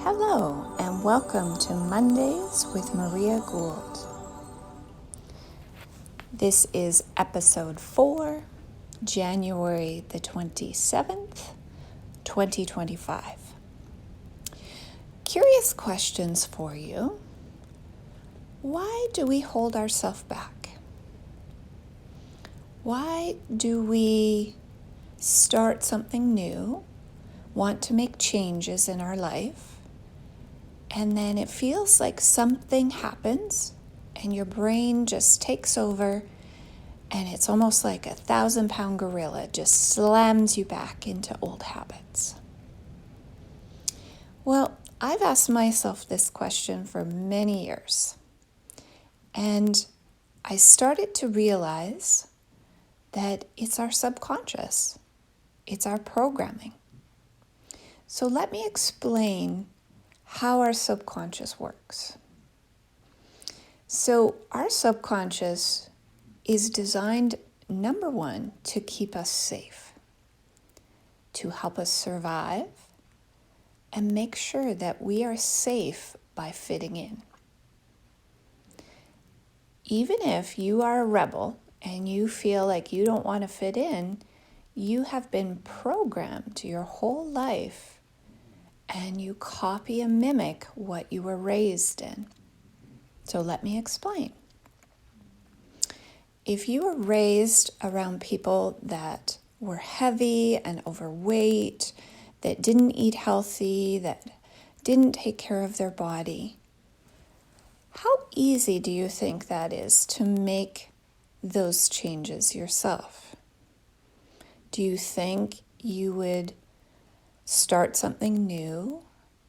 Hello, and welcome to Mondays with Maria Gould. This is episode 4, January the 27th, 2025. Curious questions for you. Why do we hold ourselves back? Why do we start something new, want to make changes in our life, and then it feels like something happens and your brain just takes over and it's almost like a 1,000-pound gorilla just slams you back into old habits? Well, I've asked myself this question for many years, and I started to realize that it's our subconscious. It's our programming. So let me explain how our subconscious works. So our subconscious is designed, number one, to keep us safe, to help us survive, and make sure that we are safe by fitting in. Even if you are a rebel and you feel like you don't want to fit in, you have been programmed your whole life and you copy and mimic what you were raised in. So let me explain. If you were raised around people that were heavy and overweight, that didn't eat healthy, that didn't take care of their body, how easy do you think that is to make those changes yourself? Do you think you would start something new,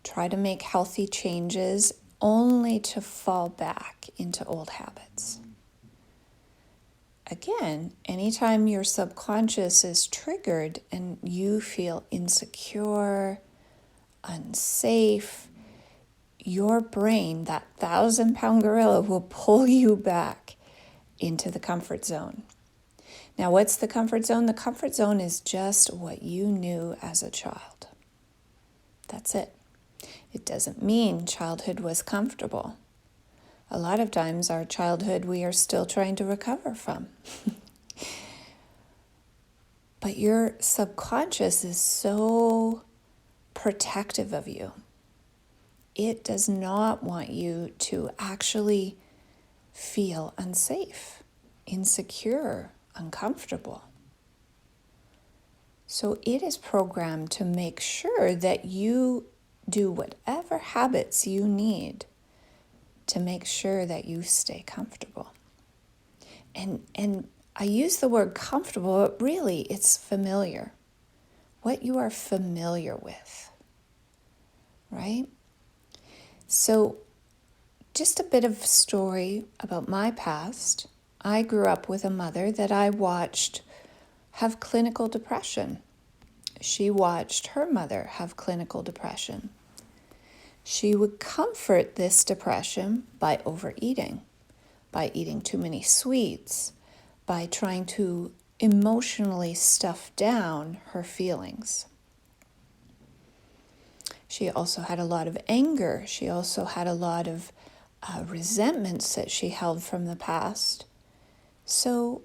try to make healthy changes, only to fall back into old habits? Again, anytime your subconscious is triggered and you feel insecure, unsafe, your brain, that 1,000-pound gorilla, will pull you back into the comfort zone. Now, what's the comfort zone? The comfort zone is just what you knew as a child. That's it. It doesn't mean childhood was comfortable. A lot of times our childhood we are still trying to recover from. But your subconscious is so protective of you. It does not want you to actually feel unsafe, insecure, uncomfortable. So it is programmed to make sure that you do whatever habits you need to make sure that you stay comfortable. And I use the word comfortable, but really it's familiar. What you are familiar with, right? So just a bit of story about my past. I grew up with a mother that I watched have clinical depression. She watched her mother have clinical depression. She would comfort this depression by overeating, by eating too many sweets, by trying to emotionally stuff down her feelings. She also had a lot of anger. She also had a lot of resentments that she held from the past. So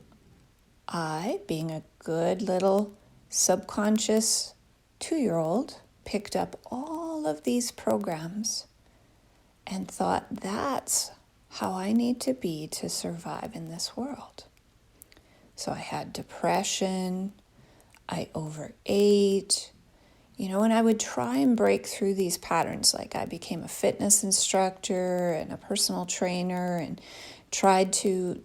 I, being a good little subconscious 2-year-old, picked up all of these programs and thought that's how I need to be to survive in this world. So I had depression, I overate, and I would try and break through these patterns. Like I became a fitness instructor and a personal trainer and tried to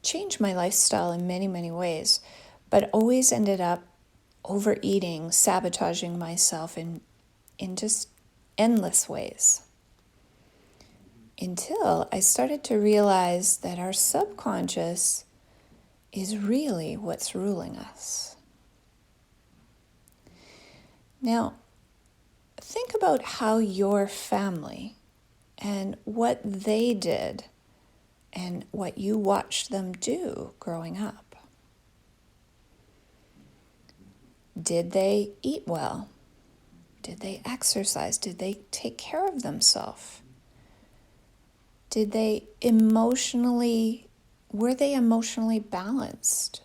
change my lifestyle in many, many ways, but always ended up overeating, sabotaging myself in just endless ways. Until I started to realize that our subconscious is really what's ruling us. Now, think about how your family and what they did and what you watched them do growing up. Did they eat well? Did they exercise? Did they take care of themselves? Were they emotionally balanced?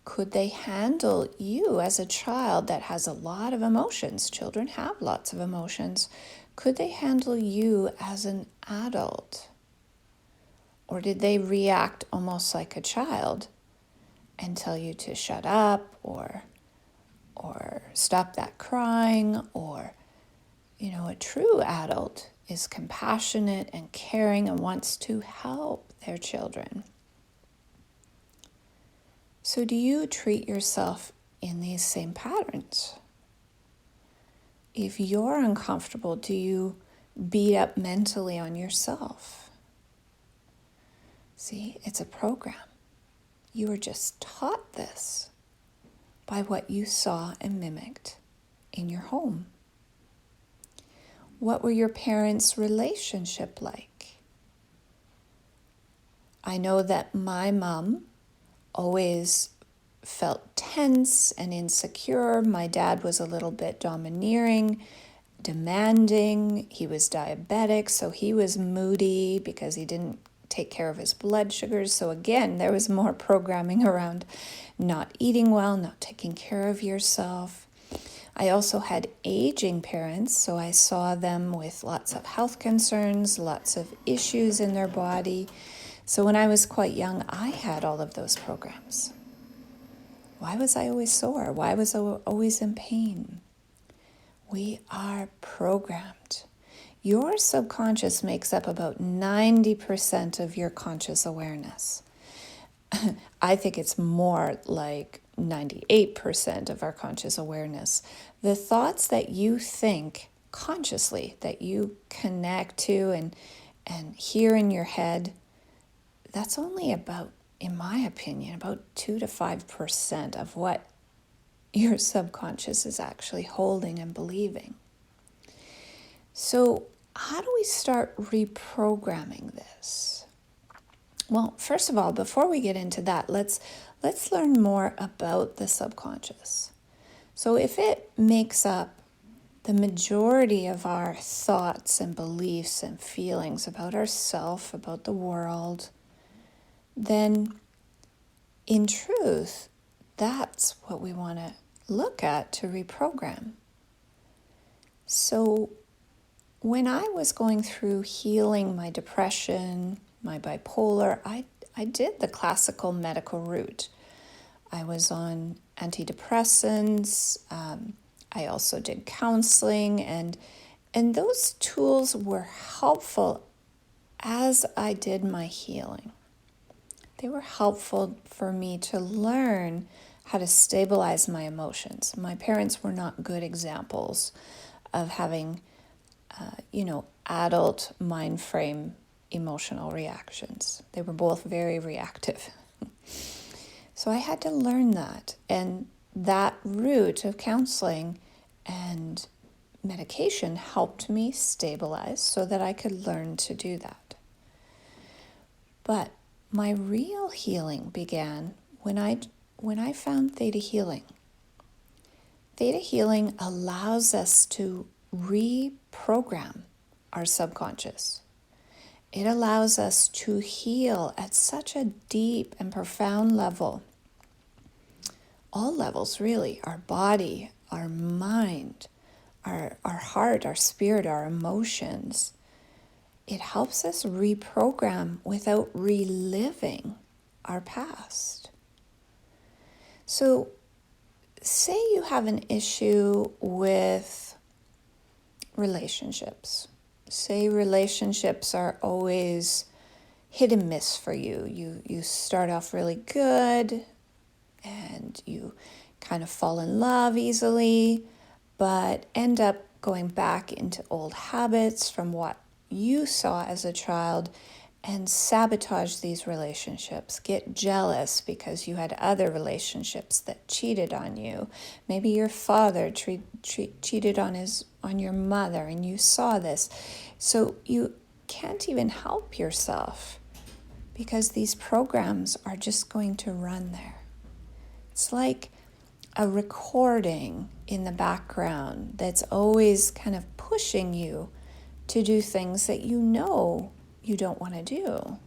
Could they handle you as a child that has a lot of emotions? Children have lots of emotions. Could they handle you as an adult? Or did they react almost like a child and tell you to shut up or stop that crying? Or, a true adult is compassionate and caring and wants to help their children. So do you treat yourself in these same patterns? If you're uncomfortable, do you beat up mentally on yourself? See, it's a program. You were just taught this by what you saw and mimicked in your home. What were your parents' relationship like? I know that my mom always felt tense and insecure. My dad was a little bit domineering, demanding. He was diabetic, so he was moody because he didn't take care of his blood sugars. So again, there was more programming around not eating well, not taking care of yourself. I also had aging parents, so I saw them with lots of health concerns, lots of issues in their body. So when I was quite young, I had all of those programs. Why was I always sore? Why was I always in pain? We are programmed. Your subconscious makes up about 90% of your conscious awareness. I think it's more like 98% of our conscious awareness. The thoughts that you think consciously, that you connect to and hear in your head, that's only about, in my opinion, about 2 to 5% of what your subconscious is actually holding and believing. So how do we start reprogramming this? Well, first of all, before we get into that, let's learn more about the subconscious. So if it makes up the majority of our thoughts and beliefs and feelings about ourselves, about the world, then in truth, that's what we want to look at to reprogram. So when I was going through healing my depression, my bipolar, I did the classical medical route. I was on antidepressants. I also did counseling, and those tools were helpful as I did my healing. They were helpful for me to learn how to stabilize my emotions. My parents were not good examples of having, adult mind frame emotional reactions. They were both very reactive. So I had to learn that. And that route of counseling and medication helped me stabilize so that I could learn to do that. But my real healing began when I found theta healing. Theta healing allows us to reprogram our subconscious. It allows us to heal at such a deep and profound level. All levels, really. Our body, our mind, our heart, our spirit, our emotions. It helps us reprogram without reliving our past. So, say you have an issue with relationships. Say relationships are always hit and miss for you. You start off really good and you kind of fall in love easily, but end up going back into old habits from what you saw as a child and sabotage these relationships. Get jealous because you had other relationships that cheated on you. Maybe your father cheated on your mother and you saw this. So you can't even help yourself because these programs are just going to run there. It's like a recording in the background that's always kind of pushing you to do things that you know you don't want to do.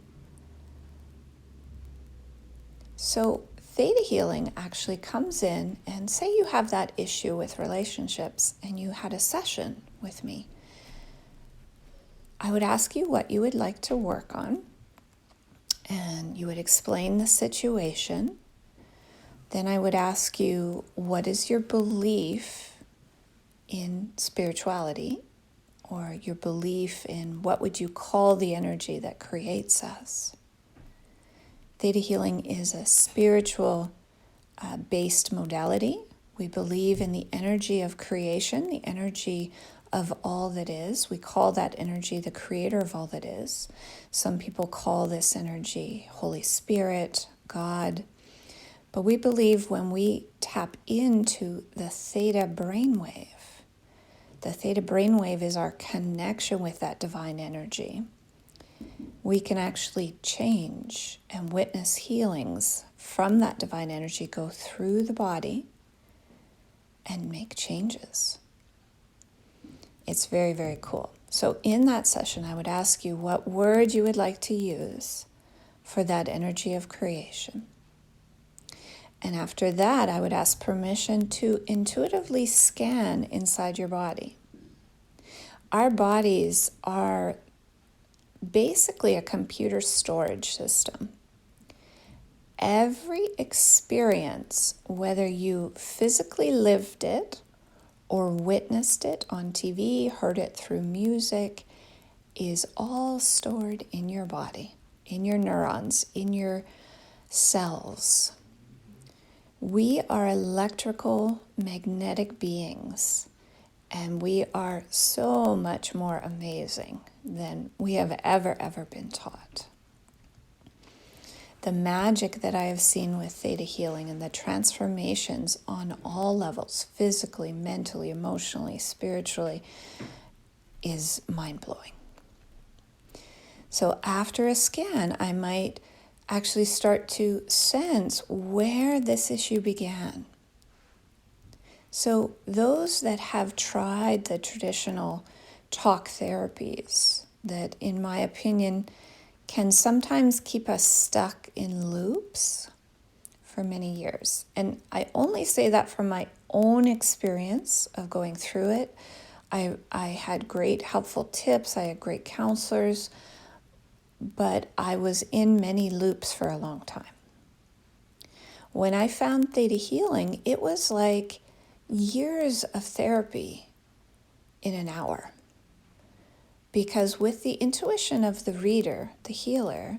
So theta healing actually comes in, and say you have that issue with relationships and you had a session with me. I would ask you what you would like to work on, and you would explain the situation. Then I would ask you, what is your belief in spirituality, or your belief in what would you call the energy that creates us? Theta healing is a spiritual based modality. We believe in the energy of creation, the energy of all that is. We call that energy the creator of all that is. Some people call this energy Holy Spirit, God. But we believe when we tap into the theta brainwave, the theta brainwave is our connection with that divine energy. We can actually change and witness healings from that divine energy go through the body and make changes. It's very, very cool. So in that session, I would ask you what word you would like to use for that energy of creation. And after that, I would ask permission to intuitively scan inside your body. Our bodies are basically a computer storage system. Every experience, whether you physically lived it or witnessed it on TV, heard it through music, is all stored in your body, in your neurons, in your cells. We are electrical magnetic beings, and we are so much more amazing than we have ever been taught. The magic that I have seen with theta healing and the transformations on all levels, physically, mentally, emotionally, spiritually, is mind-blowing. So after a scan, I might actually start to sense where this issue began. So those that have tried the traditional talk therapies that, in my opinion, can sometimes keep us stuck in loops for many years. And I only say that from my own experience of going through it. I had great helpful tips, I had great counselors, but I was in many loops for a long time. When I found theta healing, it was like years of therapy in an hour. Because with the intuition of the reader, the healer,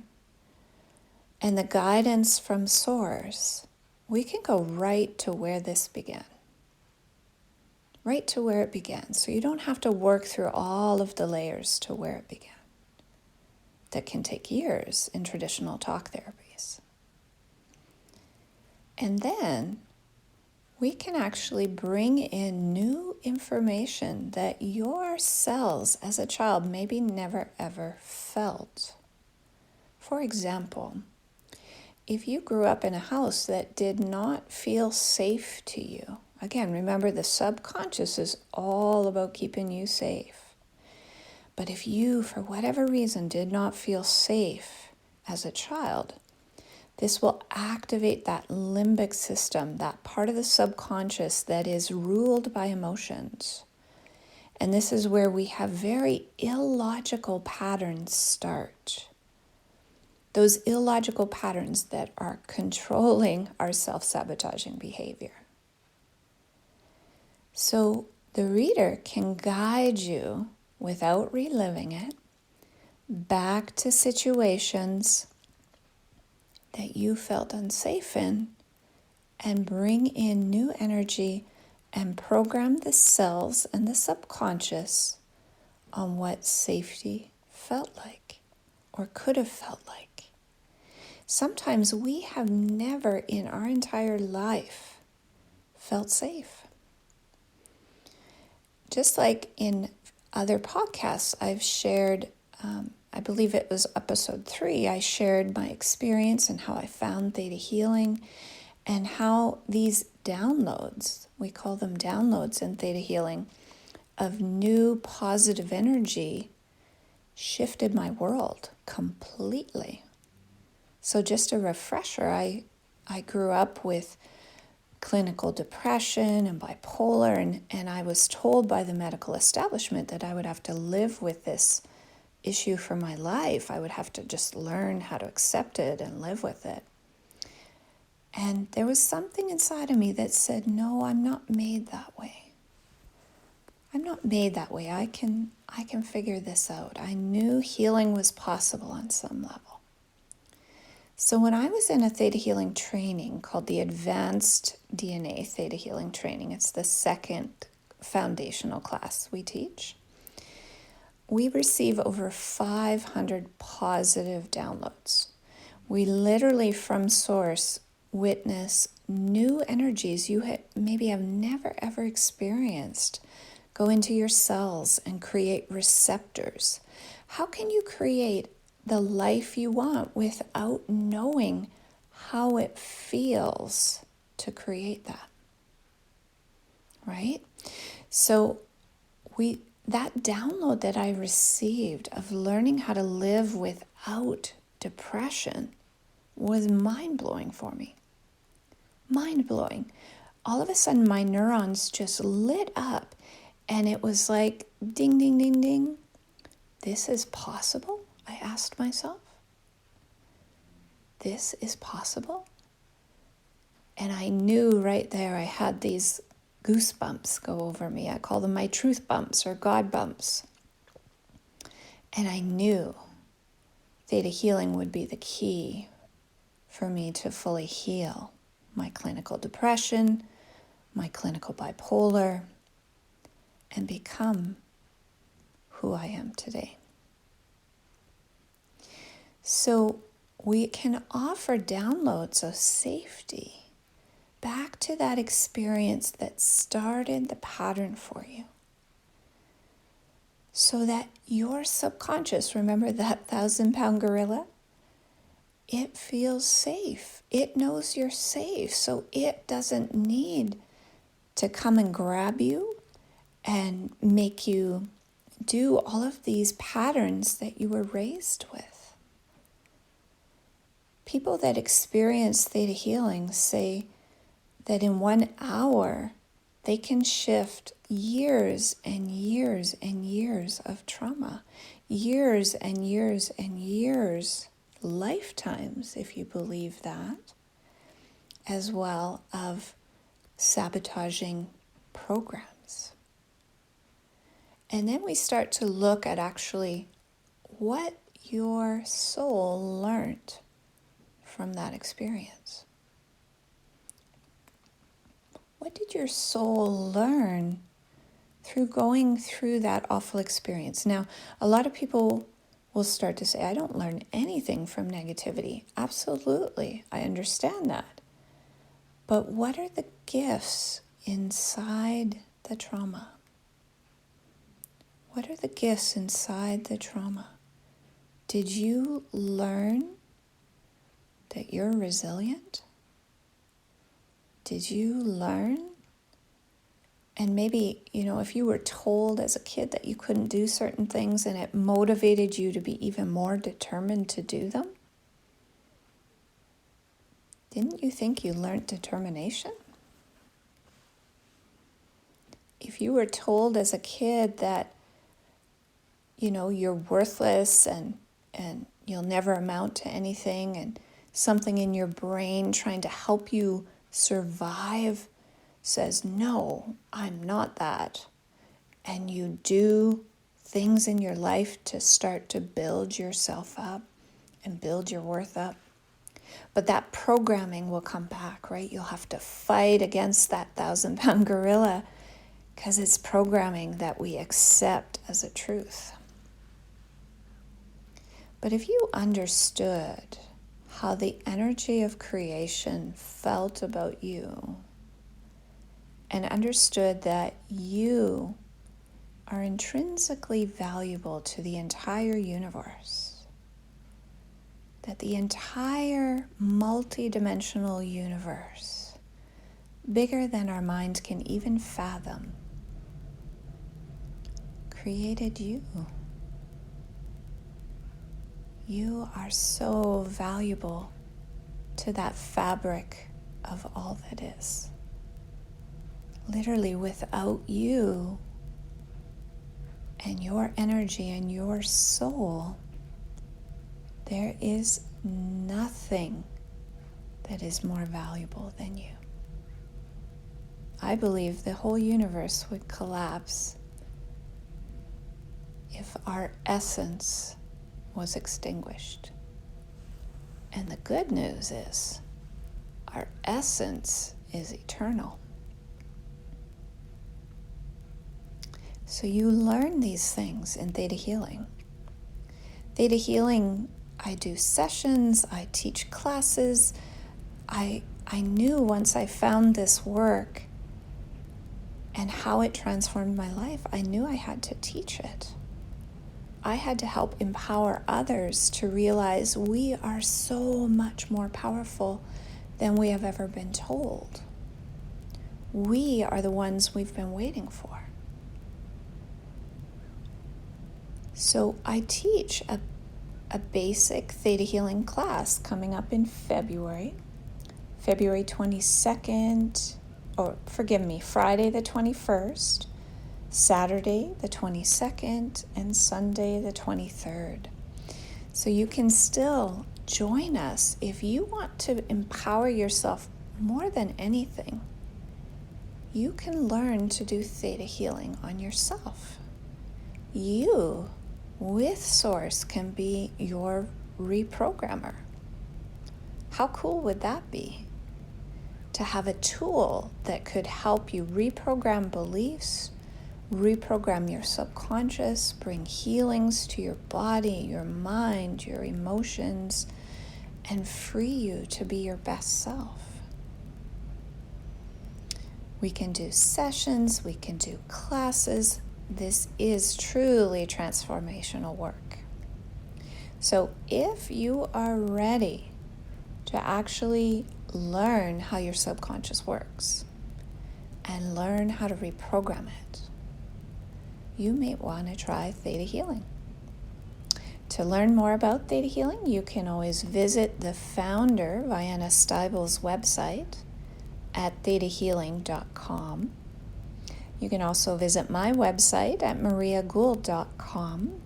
and the guidance from Source, we can go right to where this began. Right to where it began. So you don't have to work through all of the layers to where it began. That can take years in traditional talk therapies. And then we can actually bring in new information that your cells as a child maybe never ever felt. For example, if you grew up in a house that did not feel safe to you, again, remember the subconscious is all about keeping you safe. But if you, for whatever reason, did not feel safe as a child, this will activate that limbic system, that part of the subconscious that is ruled by emotions. And this is where we have very illogical patterns start. Those illogical patterns that are controlling our self-sabotaging behavior. So the reader can guide you without reliving it back to situations that you felt unsafe in, and bring in new energy and program the cells and the subconscious on what safety felt like or could have felt like. Sometimes we have never in our entire life felt safe. Just like in other podcasts I've shared, I believe it was episode 3, I shared my experience and how I found theta healing and how these downloads, we call them downloads in theta healing, of new positive energy shifted my world completely. So just a refresher, I grew up with clinical depression and bipolar, and I was told by the medical establishment that I would have to live with this issue for my life. I would have to just learn how to accept it and live with it. And there was something inside of me that said, no, I'm not made that way. I'm not made that way. I can figure this out. I knew healing was possible on some level. So when I was in a theta healing training called the Advanced DNA Theta Healing Training, it's the second foundational class we teach, we receive over 500 positive downloads. We literally, from source, witness new energies you maybe have never ever experienced go into your cells and create receptors. How can you create the life you want without knowing how it feels to create that? Right? So that download that I received of learning how to live without depression was mind-blowing for me. Mind-blowing. All of a sudden, my neurons just lit up, and it was like, ding, ding, ding, ding. This is possible, I asked myself. This is possible? And I knew right there I had these goosebumps go over me. I call them my truth bumps or God bumps. And I knew theta healing would be the key for me to fully heal my clinical depression, my clinical bipolar, and become who I am today. So we can offer downloads of safety back to that experience that started the pattern for you, so that your subconscious, remember that 1,000-pound gorilla? It feels safe. It knows you're safe, so it doesn't need to come and grab you and make you do all of these patterns that you were raised with. People that experience theta healing say that in 1 hour, they can shift years and years and years of trauma, years and years and years, lifetimes, if you believe that, as well, of sabotaging programs. And then we start to look at actually what your soul learned from that experience. What did your soul learn through going through that awful experience? Now, a lot of people will start to say, I don't learn anything from negativity. Absolutely, I understand that. But what are the gifts inside the trauma? What are the gifts inside the trauma? Did you learn that you're resilient? Did you learn? And maybe, if you were told as a kid that you couldn't do certain things and it motivated you to be even more determined to do them, didn't you think you learned determination? If you were told as a kid that, you're worthless and you'll never amount to anything, and something in your brain trying to help you survive says, no, I'm not that, and you do things in your life to start to build yourself up and build your worth up, but that programming will come back, right? You'll have to fight against that 1,000-pound gorilla because it's programming that we accept as a truth. But if you understood how the energy of creation felt about you, and understood that you are are intrinsically valuable to the entire universe. that the entire multidimensional universe, bigger than our minds can even fathom, created you. You are so valuable to that fabric of all that is. Literally, without you and your energy and your soul, there is nothing that is more valuable than you. I believe the whole universe would collapse if our essence was extinguished. And the good news is, our essence is eternal. So you learn these things in Theta Healing. Theta Healing, I do sessions, I teach classes. I knew once I found this work and how it transformed my life, I knew I had to teach it. I had to help empower others to realize we are so much more powerful than we have ever been told. We are the ones we've been waiting for. So I teach a basic Theta Healing class coming up in February 22nd, Friday the 21st, Saturday the 22nd, and Sunday the 23rd. So you can still join us if you want to empower yourself more than anything. You can learn to do Theta Healing on yourself. You, with Source, can be your reprogrammer. How cool would that be? To have a tool that could help you reprogram beliefs, reprogram your subconscious, bring healings to your body, your mind, your emotions, and free you to be your best self. We can do sessions, we can do classes. This is truly transformational work. So if you are ready to actually learn how your subconscious works and learn how to reprogram it, you may want to try Theta Healing. To learn more about Theta Healing, you can always visit the founder, Vienna Steibel's website at thetahealing.com. You can also visit my website at mariagould.com.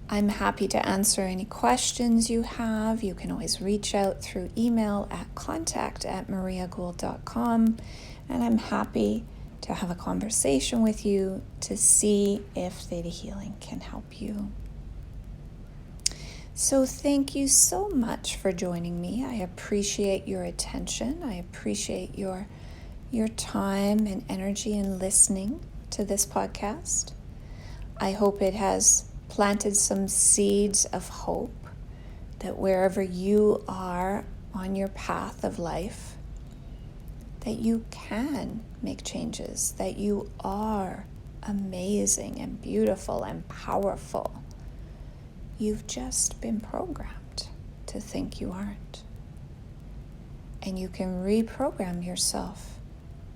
I'm happy to answer any questions you have. You can always reach out through email at contact@mariagould.com, and I'm happy to have a conversation with you to see if Theta Healing can help you. So thank you so much for joining me. I appreciate your attention. I appreciate your time and energy in listening to this podcast. I hope it has planted some seeds of hope that wherever you are on your path of life, that you can make changes, that you are amazing and beautiful and powerful. You've just been programmed to think you aren't. And you can reprogram yourself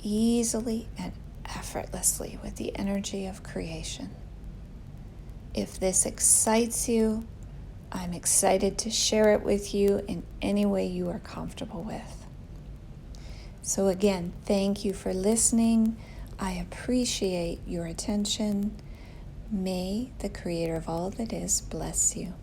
easily and effortlessly with the energy of creation. If this excites you, I'm excited to share it with you in any way you are comfortable with. So again, thank you for listening. I appreciate your attention. May the Creator of all that is bless you.